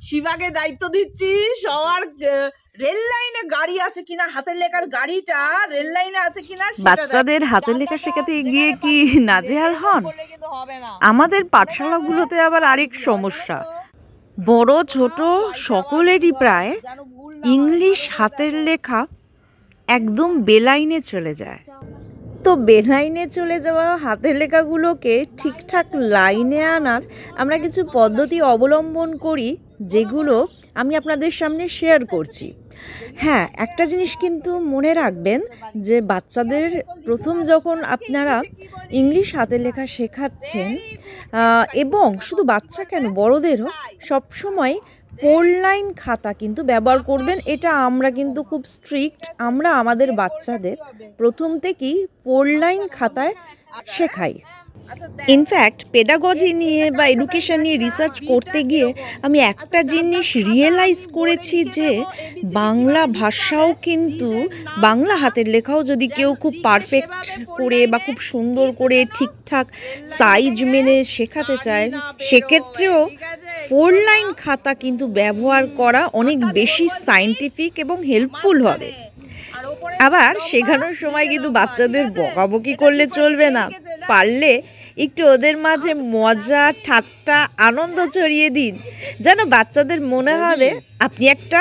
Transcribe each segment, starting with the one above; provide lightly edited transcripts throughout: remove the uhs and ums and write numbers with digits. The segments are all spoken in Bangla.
শিবাকে দায়িত্ব দিচ্ছি সবার রেল লাইনে গাড়ি আছে কিনা, হাতের লেখার গাড়িটা রেল লাইনে আছে কিনা। বাচ্চাদের হাতের লেখা শেখাতে গিয়ে কি নাজেহাল হন? আমাদের পাঠশালাগুলোতে আবার আরেক সমস্যা, বড় ছোট সকলেরই প্রায় ইংলিশ হাতের লেখা একদম বেলাইনে চলে যায়। তো বেলাইনে চলে যাওয়া হাতের লেখাগুলোকে ঠিকঠাক লাইনে আনার আমরা কিছু পদ্ধতি অবলম্বন করি, যেগুলো আমি আপনাদের সামনে শেয়ার করছি। হ্যাঁ, একটা জিনিস কিন্তু মনে রাখবেন যে বাচ্চাদের প্রথম যখন আপনারা ইংলিশ হাতের লেখা শেখাচ্ছেন, এবং শুধু বাচ্চা কেন বড়দেরও সবসময় 4 লাইন খাতা কিন্তু ব্যবহার করবেন। এটা আমরা কিন্তু খুব স্ট্রিক্ট, আমরা আমাদের বাচ্চাদের প্রথম থেকেই 4 লাইন খাতায় শেখাই। ইনফ্যাক্ট পেডাগজি নিয়ে বা এডুকেশন নিয়ে রিসার্চ করতে গিয়ে আমি একটা জিনিস রিয়েলাইজ করেছি যে বাংলা ভাষাও কিন্তু, বাংলা হাতের লেখাও যদি কেউ খুব পারফেক্ট করে বা খুব সুন্দর করে ঠিকঠাক সাইজ মেনে শেখাতে চায়, সেক্ষেত্রেও 4 লাইন খাতা কিন্তু ব্যবহার করা অনেক বেশি সায়েন্টিফিক এবং হেল্পফুল হবে। আবার শেখানোর সময় কিন্তু বাচ্চাদের বকাবকি করলে চলবে না, পারলে একটু ওদের মাঝে মজা ঠাট্টা আনন্দ ছড়িয়ে দিন, যেন বাচ্চাদের মনে হবে আপনি একটা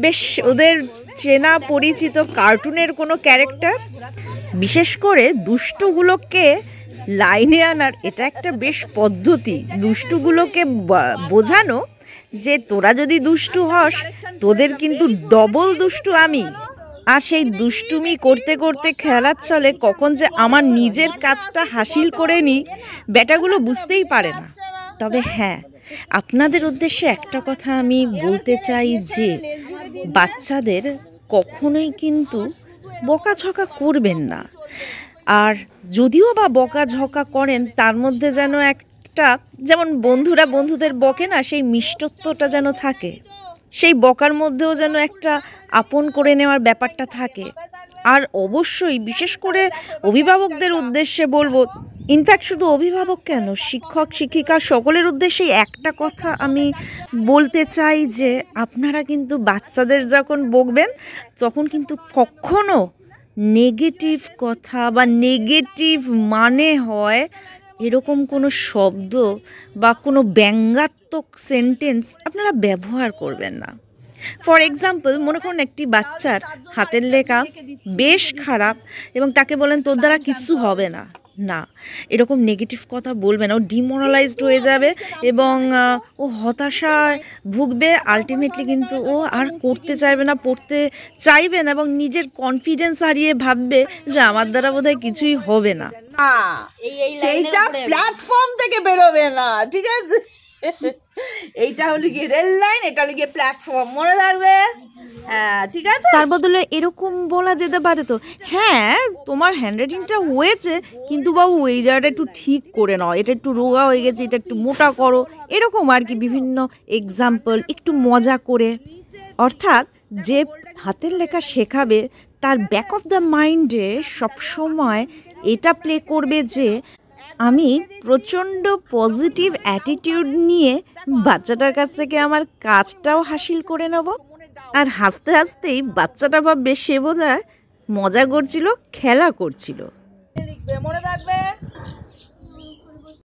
বেশ ওদের চেনা পরিচিত কার্টুনের কোনো ক্যারেক্টার। বিশেষ করে দুষ্টুগুলোকে লাইনে আনার এটা একটা বেশ পদ্ধতি, দুষ্টুগুলোকে বোঝানো যে তোরা যদি দুষ্টু হস তোদের কিন্তু ডবল দুষ্টু আমি। আর সেই দুষ্টুমি করতে করতে খেলার ছলে কখন যে আমার নিজের কাজটা হাসিল করে নিই বেটাগুলো বুঝতেই পারে না। তবে হ্যাঁ, আপনাদের উদ্দেশ্যে একটা কথা আমি বলতে চাই যে বাচ্চাদের কখনোই কিন্তু বকাঝকা করবেন না। আর যদিও বা বকাঝকা করেন তার মধ্যে যেন একটা, যেমন বন্ধুরা বন্ধুদের বকে না, সেই মিষ্টত্বটা যেন থাকে, সেই বকার মধ্যেও যেন একটা আপন করে নেওয়ার ব্যাপারটা থাকে। আর অবশ্যই বিশেষ করে অভিভাবকদের উদ্দেশ্যে বলবো, ইনফ্যাক্ট শুধু অভিভাবক কেন, শিক্ষক শিক্ষিকা সকলের উদ্দেশ্যেই একটা কথা আমি বলতে চাই যে আপনারা কিন্তু বাচ্চাদের যখন বকবেন তখন কিন্তু কখনো নেগেটিভ কথা বা নেগেটিভ মানে হয় এরকম কোনো শব্দ বা কোনো ব্যঙ্গাত্মক সেন্টেন্স আপনারা ব্যবহার করবেন না। ফর এক্সাম্পল, মনে করুন একটি বাচ্চার হাতের লেখা বেশ খারাপ এবং তাকে বলেন তোর দ্বারা কিচ্ছু হবে না, না, এরকম নেগেটিভ কথা বলবে না। ও ডিমোরালাইজড হয়ে যাবে এবং ও হতাশায় ভুগবে। আলটিমেটলি কিন্তু ও আর করতে চাইবে না, পড়তে চাইবে না এবং নিজের কনফিডেন্স হারিয়ে ভাববে যে আমার দ্বারা বোধহয় কিছুই হবে না। সেইটা প্ল্যাটফর্ম থেকে বেরোবে না, ঠিক আছে? এইটা হলো গিয়ে রেল লাইন, এটা হলো গিয়ে প্ল্যাটফর্ম, মনে থাকবে? হ্যাঁ, ঠিক আছে। তার বদলে এরকম বলা যেতে পারে তো, হ্যাঁ তোমার হ্যান্ডরাইটিংটা হয়েছে কিন্তু বাবু এই জায়গাটা একটু ঠিক করে নাও, এটা একটু রোগা হয়ে গেছে, এটা একটু মোটা করো, এরকম আর কি বিভিন্ন এক্সাম্পল একটু মজা করে। অর্থাৎ যে হাতের লেখা শেখাবে তার ব্যাক অফ দ্য মাইন্ডে সবসময় এটা প্লে করবে যে আমি প্রচণ্ড পজিটিভ অ্যাটিটিউড নিয়ে বাচ্চাটার কাছ থেকে আমার কাজটাও হাসিল করে নেব। আর হাসতে হাসতেই বাচ্চাটা ভাববে সে বোধহয় মজা করছিল, খেলা করছিল। মনে